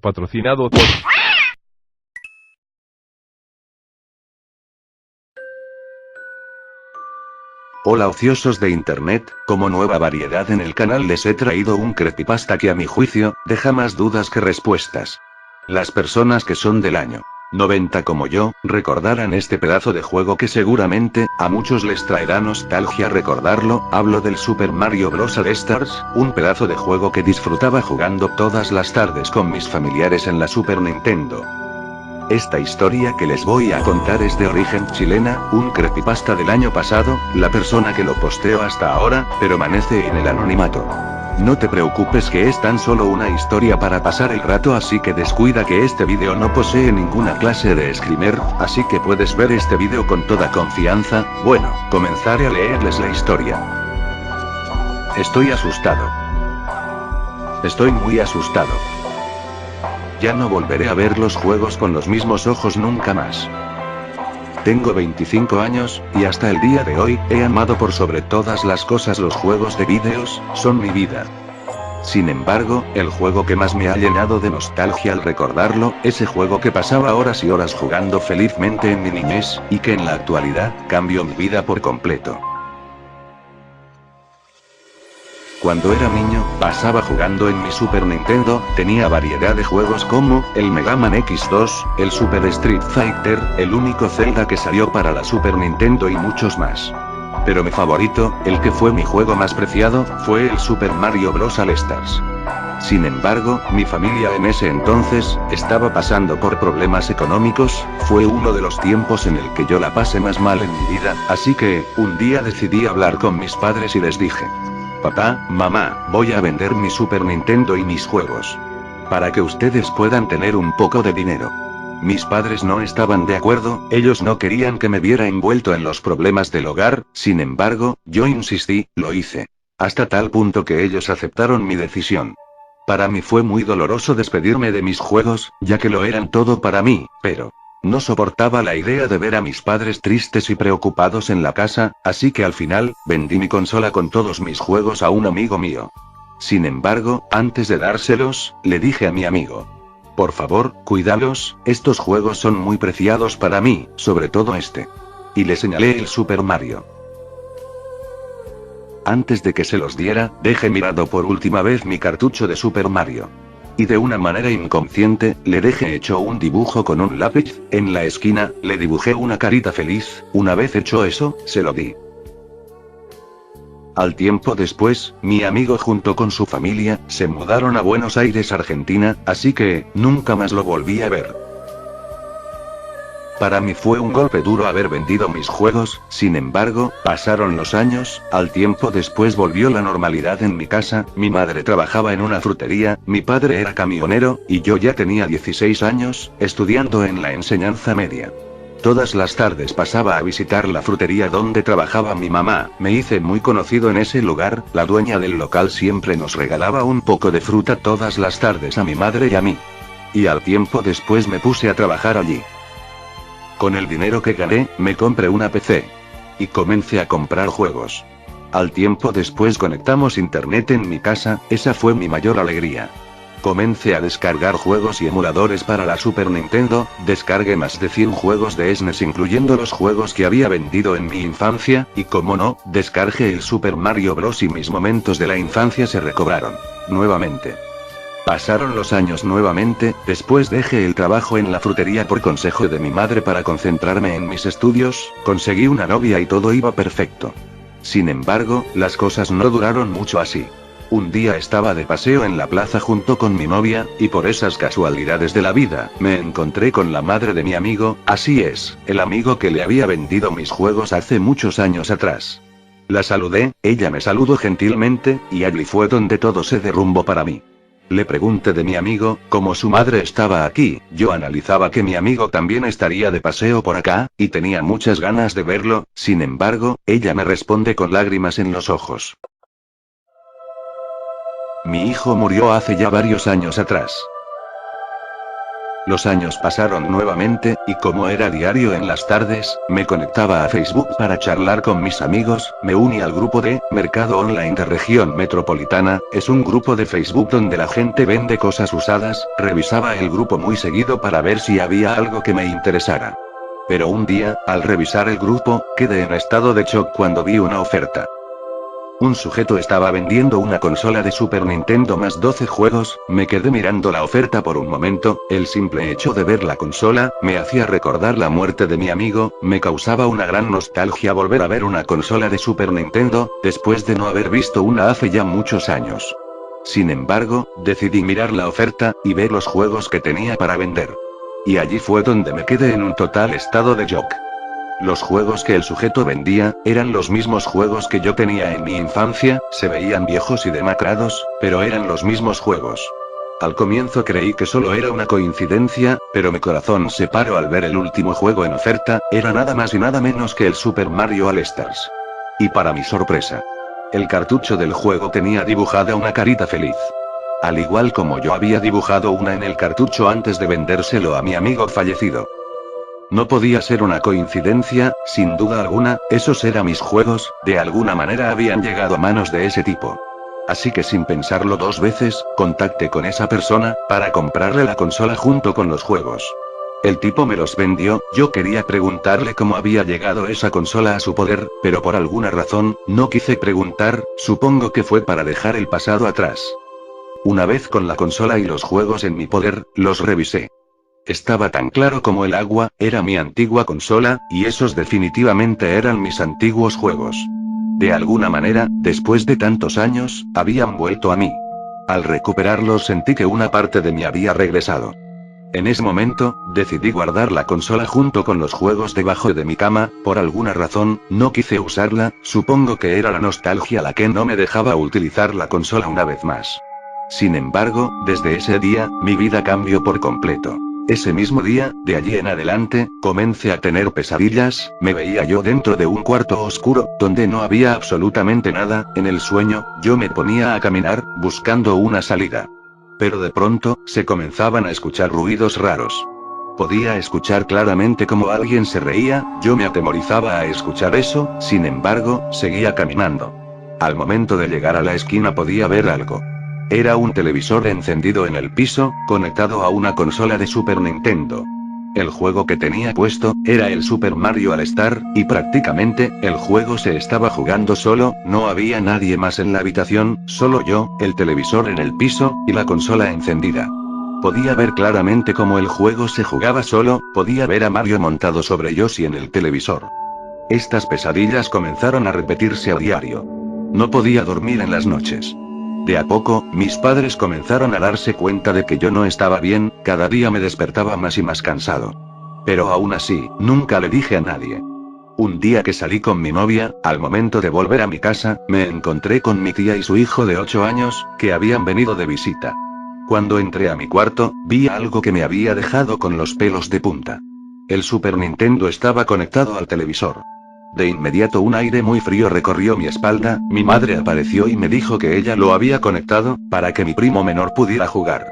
Patrocinado por... Hola ociosos de internet, como nueva variedad en el canal les he traído un creepypasta que a mi juicio, deja más dudas que respuestas. Las personas que son del año 90 como yo, recordarán este pedazo de juego que seguramente, a muchos les traerá nostalgia recordarlo. Hablo del Super Mario Bros. All Stars, un pedazo de juego que disfrutaba jugando todas las tardes con mis familiares en la Super Nintendo. Esta historia que les voy a contar es de origen chilena, un creepypasta del año pasado, la persona que lo posteó hasta ahora, permanece en el anonimato. No te preocupes que es tan solo una historia para pasar el rato, así que descuida que este vídeo no posee ninguna clase de screamer, así que puedes ver este vídeo con toda confianza. Bueno, comenzaré a leerles la historia. Estoy asustado. Estoy muy asustado. Ya no volveré a ver los juegos con los mismos ojos nunca más. Tengo 25 años, y hasta el día de hoy, he amado por sobre todas las cosas los juegos de vídeos, son mi vida. Sin embargo, el juego que más me ha llenado de nostalgia al recordarlo, ese juego que pasaba horas y horas jugando felizmente en mi niñez, y que en la actualidad, cambió mi vida por completo. Cuando era niño, pasaba jugando en mi Super Nintendo, tenía variedad de juegos como, el Mega Man X2, el Super Street Fighter, el único Zelda que salió para la Super Nintendo y muchos más. Pero mi favorito, el que fue mi juego más preciado, fue el Super Mario Bros. All Stars. Sin embargo, mi familia en ese entonces, estaba pasando por problemas económicos, fue uno de los tiempos en el que yo la pasé más mal en mi vida, así que, un día decidí hablar con mis padres y les dije: papá, mamá, voy a vender mi Super Nintendo y mis juegos. Para que ustedes puedan tener un poco de dinero. Mis padres no estaban de acuerdo, ellos no querían que me viera envuelto en los problemas del hogar, sin embargo, yo insistí, lo hice. Hasta tal punto que ellos aceptaron mi decisión. Para mí fue muy doloroso despedirme de mis juegos, ya que lo eran todo para mí, pero no soportaba la idea de ver a mis padres tristes y preocupados en la casa, así que al final, vendí mi consola con todos mis juegos a un amigo mío. Sin embargo, antes de dárselos, le dije a mi amigo: por favor, cuídalos, estos juegos son muy preciados para mí, sobre todo este. Y le señalé el Super Mario. Antes de que se los diera, dejé mirado por última vez mi cartucho de Super Mario. Y de una manera inconsciente, le dejé hecho un dibujo con un lápiz, en la esquina, le dibujé una carita feliz. Una vez hecho eso, se lo di. Al tiempo después, mi amigo junto con su familia, se mudaron a Buenos Aires, Argentina, así que, nunca más lo volví a ver. Para mí fue un golpe duro haber vendido mis juegos, sin embargo, pasaron los años, al tiempo después volvió la normalidad en mi casa, mi madre trabajaba en una frutería, mi padre era camionero, y yo ya tenía 16 años, estudiando en la enseñanza media. Todas las tardes pasaba a visitar la frutería donde trabajaba mi mamá, me hice muy conocido en ese lugar, la dueña del local siempre nos regalaba un poco de fruta todas las tardes a mi madre y a mí. Y al tiempo después me puse a trabajar allí. Con el dinero que gané, me compré una PC. Y comencé a comprar juegos. Al tiempo después conectamos internet en mi casa, esa fue mi mayor alegría. Comencé a descargar juegos y emuladores para la Super Nintendo, descargué más de 100 juegos de SNES incluyendo los juegos que había vendido en mi infancia, y como no, descargué el Super Mario Bros. Y mis momentos de la infancia se recobraron. Nuevamente. Pasaron los años nuevamente, después dejé el trabajo en la frutería por consejo de mi madre para concentrarme en mis estudios, conseguí una novia y todo iba perfecto. Sin embargo, las cosas no duraron mucho así. Un día estaba de paseo en la plaza junto con mi novia, y por esas casualidades de la vida, me encontré con la madre de mi amigo, así es, el amigo que le había vendido mis juegos hace muchos años atrás. La saludé, ella me saludó gentilmente, y allí fue donde todo se derrumbó para mí. Le pregunté de mi amigo, como su madre estaba aquí, yo analizaba que mi amigo también estaría de paseo por acá, y tenía muchas ganas de verlo, sin embargo, ella me responde con lágrimas en los ojos: mi hijo murió hace ya varios años atrás. Los años pasaron nuevamente, y como era diario en las tardes, me conectaba a Facebook para charlar con mis amigos, me uní al grupo de Mercado Online de Región Metropolitana, es un grupo de Facebook donde la gente vende cosas usadas, revisaba el grupo muy seguido para ver si había algo que me interesara. Pero un día, al revisar el grupo, quedé en estado de shock cuando vi una oferta. Un sujeto estaba vendiendo una consola de Super Nintendo más 12 juegos, me quedé mirando la oferta por un momento, el simple hecho de ver la consola, me hacía recordar la muerte de mi amigo, me causaba una gran nostalgia volver a ver una consola de Super Nintendo, después de no haber visto una hace ya muchos años. Sin embargo, decidí mirar la oferta, y ver los juegos que tenía para vender. Y allí fue donde me quedé en un total estado de shock. Los juegos que el sujeto vendía, eran los mismos juegos que yo tenía en mi infancia, se veían viejos y demacrados, pero eran los mismos juegos. Al comienzo creí que solo era una coincidencia, pero mi corazón se paró al ver el último juego en oferta, era nada más y nada menos que el Super Mario All Stars. Y para mi sorpresa, el cartucho del juego tenía dibujada una carita feliz. Al igual como yo había dibujado una en el cartucho antes de vendérselo a mi amigo fallecido. No podía ser una coincidencia, sin duda alguna, esos eran mis juegos, de alguna manera habían llegado a manos de ese tipo. Así que sin pensarlo dos veces, contacté con esa persona, para comprarle la consola junto con los juegos. El tipo me los vendió, yo quería preguntarle cómo había llegado esa consola a su poder, pero por alguna razón, no quise preguntar, supongo que fue para dejar el pasado atrás. Una vez con la consola y los juegos en mi poder, los revisé. Estaba tan claro como el agua, era mi antigua consola, y esos definitivamente eran mis antiguos juegos. De alguna manera, después de tantos años, habían vuelto a mí. Al recuperarlos sentí que una parte de mí había regresado. En ese momento, decidí guardar la consola junto con los juegos debajo de mi cama, por alguna razón, no quise usarla, supongo que era la nostalgia la que no me dejaba utilizar la consola una vez más. Sin embargo, desde ese día, mi vida cambió por completo. Ese mismo día, de allí en adelante, comencé a tener pesadillas, me veía yo dentro de un cuarto oscuro, donde no había absolutamente nada, en el sueño, yo me ponía a caminar, buscando una salida. Pero de pronto, se comenzaban a escuchar ruidos raros. Podía escuchar claramente cómo alguien se reía, yo me atemorizaba a escuchar eso, sin embargo, seguía caminando. Al momento de llegar a la esquina podía ver algo. Era un televisor encendido en el piso, conectado a una consola de Super Nintendo. El juego que tenía puesto, era el Super Mario All Star, y prácticamente, el juego se estaba jugando solo, no había nadie más en la habitación, solo yo, el televisor en el piso, y la consola encendida. Podía ver claramente cómo el juego se jugaba solo, podía ver a Mario montado sobre Yoshi en el televisor. Estas pesadillas comenzaron a repetirse a diario. No podía dormir en las noches. De a poco, mis padres comenzaron a darse cuenta de que yo no estaba bien, cada día me despertaba más y más cansado. Pero aún así, nunca le dije a nadie. Un día que salí con mi novia, al momento de volver a mi casa, me encontré con mi tía y su hijo de 8 años, que habían venido de visita. Cuando entré a mi cuarto, vi algo que me había dejado con los pelos de punta. El Super Nintendo estaba conectado al televisor. De inmediato un aire muy frío recorrió mi espalda, mi madre apareció y me dijo que ella lo había conectado, para que mi primo menor pudiera jugar.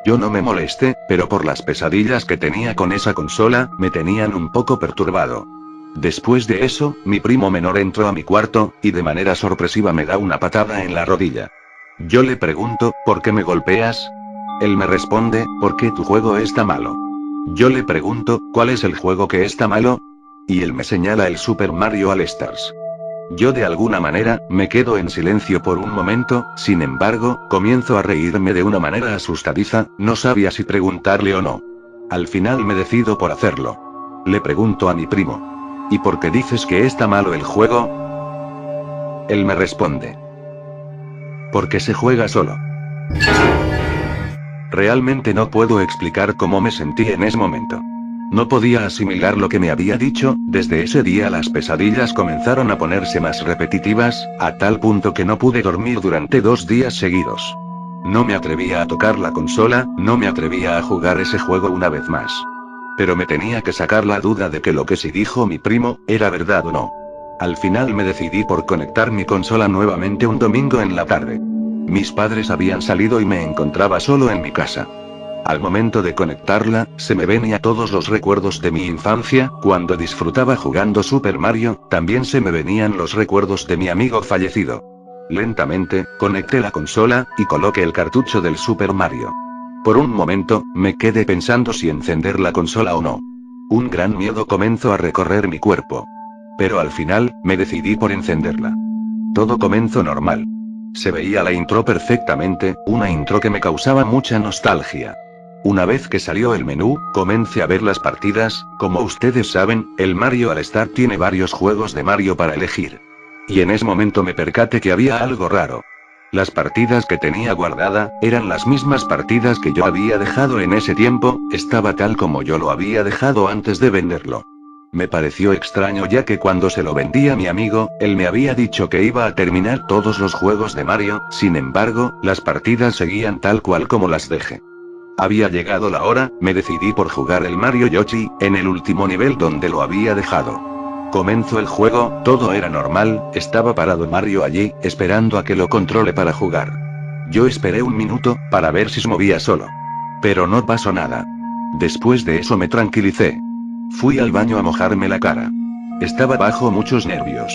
Yo no me molesté, pero por las pesadillas que tenía con esa consola, me tenían un poco perturbado. Después de eso, mi primo menor entró a mi cuarto, y de manera sorpresiva me da una patada en la rodilla. Yo le pregunto, ¿por qué me golpeas? Él me responde, porque tu juego está malo. Yo le pregunto, ¿cuál es el juego que está malo? Y él me señala el Super Mario All Stars. Yo de alguna manera, me quedo en silencio por un momento, sin embargo, comienzo a reírme de una manera asustadiza, no sabía si preguntarle o no. Al final me decido por hacerlo. Le pregunto a mi primo. ¿Y por qué dices que está malo el juego? Él me responde. Porque se juega solo. Realmente no puedo explicar cómo me sentí en ese momento. No podía asimilar lo que me había dicho, desde ese día las pesadillas comenzaron a ponerse más repetitivas, a tal punto que no pude dormir durante 2 días seguidos. No me atrevía a tocar la consola, no me atrevía a jugar ese juego una vez más. Pero me tenía que sacar la duda de que lo que sí dijo mi primo, era verdad o no. Al final me decidí por conectar mi consola nuevamente un domingo en la tarde. Mis padres habían salido y me encontraba solo en mi casa. Al momento de conectarla, se me venía todos los recuerdos de mi infancia, cuando disfrutaba jugando Super Mario, también se me venían los recuerdos de mi amigo fallecido. Lentamente, conecté la consola, y coloqué el cartucho del Super Mario. Por un momento, me quedé pensando si encender la consola o no. Un gran miedo comenzó a recorrer mi cuerpo. Pero al final, me decidí por encenderla. Todo comenzó normal. Se veía la intro perfectamente, una intro que me causaba mucha nostalgia. Una vez que salió el menú, comencé a ver las partidas. Como ustedes saben, el Mario All Star tiene varios juegos de Mario para elegir. Y en ese momento me percaté que había algo raro. Las partidas que tenía guardada, eran las mismas partidas que yo había dejado en ese tiempo, estaba tal como yo lo había dejado antes de venderlo. Me pareció extraño ya que cuando se lo vendí a mi amigo, él me había dicho que iba a terminar todos los juegos de Mario, sin embargo, las partidas seguían tal cual como las dejé. Había llegado la hora, me decidí por jugar el Mario Yoshi, en el último nivel donde lo había dejado. Comenzó el juego, todo era normal, estaba parado Mario allí, esperando a que lo controle para jugar. Yo esperé un minuto, para ver si se movía solo. Pero no pasó nada. Después de eso me tranquilicé. Fui al baño a mojarme la cara. Estaba bajo muchos nervios.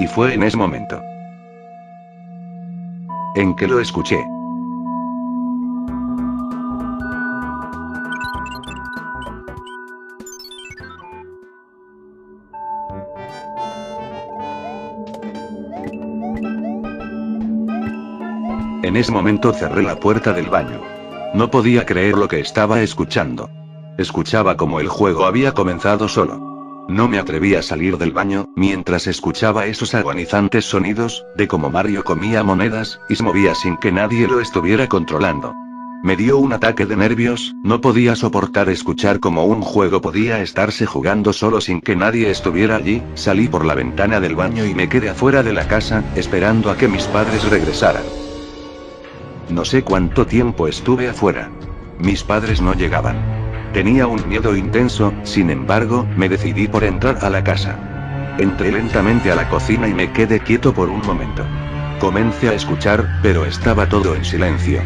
Y fue en ese momento en que lo escuché. En ese momento cerré la puerta del baño. No podía creer lo que estaba escuchando. Escuchaba como el juego había comenzado solo. No me atreví a salir del baño, mientras escuchaba esos agonizantes sonidos, de cómo Mario comía monedas, y se movía sin que nadie lo estuviera controlando. Me dio un ataque de nervios, no podía soportar escuchar cómo un juego podía estarse jugando solo sin que nadie estuviera allí. Salí por la ventana del baño y me quedé afuera de la casa, esperando a que mis padres regresaran. No sé cuánto tiempo estuve afuera. Mis padres no llegaban. Tenía un miedo intenso, sin embargo, me decidí por entrar a la casa. Entré lentamente a la cocina y me quedé quieto por un momento. Comencé a escuchar, pero estaba todo en silencio.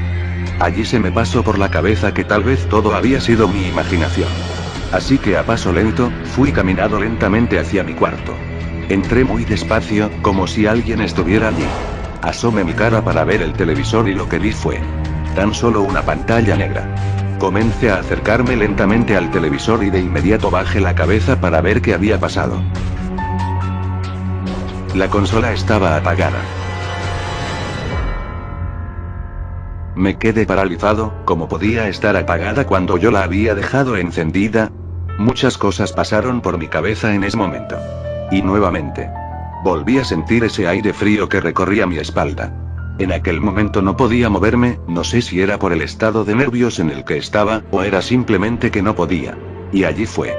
Allí se me pasó por la cabeza que tal vez todo había sido mi imaginación. Así que a paso lento, fui caminando lentamente hacia mi cuarto. Entré muy despacio, como si alguien estuviera allí. Asomé mi cara para ver el televisor y lo que vi fue tan solo una pantalla negra. Comencé a acercarme lentamente al televisor y de inmediato bajé la cabeza para ver qué había pasado. La consola estaba apagada. Me quedé paralizado, ¿cómo podía estar apagada cuando yo la había dejado encendida? Muchas cosas pasaron por mi cabeza en ese momento. Y nuevamente, volví a sentir ese aire frío que recorría mi espalda. En aquel momento no podía moverme, no sé si era por el estado de nervios en el que estaba, o era simplemente que no podía. Y allí fue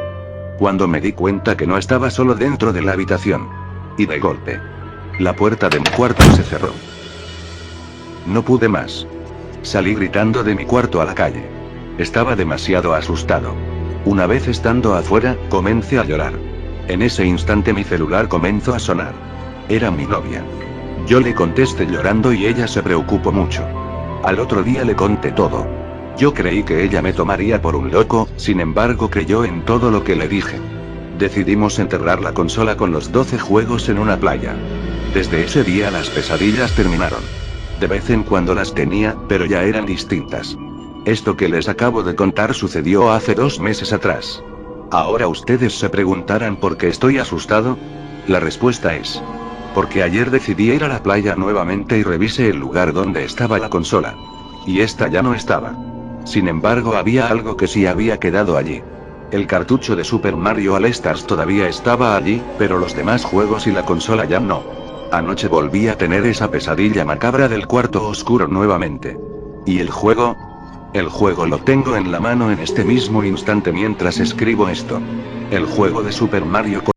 cuando me di cuenta que no estaba solo dentro de la habitación. Y de golpe, la puerta de mi cuarto se cerró. No pude más. Salí gritando de mi cuarto a la calle. Estaba demasiado asustado. Una vez estando afuera, comencé a llorar. En ese instante mi celular comenzó a sonar. Era mi novia. Yo le contesté llorando y ella se preocupó mucho. Al otro día le conté todo. Yo creí que ella me tomaría por un loco, sin embargo creyó en todo lo que le dije. Decidimos enterrar la consola con los 12 juegos en una playa. Desde ese día las pesadillas terminaron. De vez en cuando las tenía, pero ya eran distintas. Esto que les acabo de contar sucedió hace 2 meses atrás. Ahora ustedes se preguntarán por qué estoy asustado. La respuesta es: porque ayer decidí ir a la playa nuevamente y revisé el lugar donde estaba la consola. Y esta ya no estaba. Sin embargo, había algo que sí había quedado allí. El cartucho de Super Mario All Stars todavía estaba allí, pero los demás juegos y la consola ya no. Anoche volví a tener esa pesadilla macabra del cuarto oscuro nuevamente. ¿Y el juego? El juego lo tengo en la mano en este mismo instante mientras escribo esto. El juego de Super Mario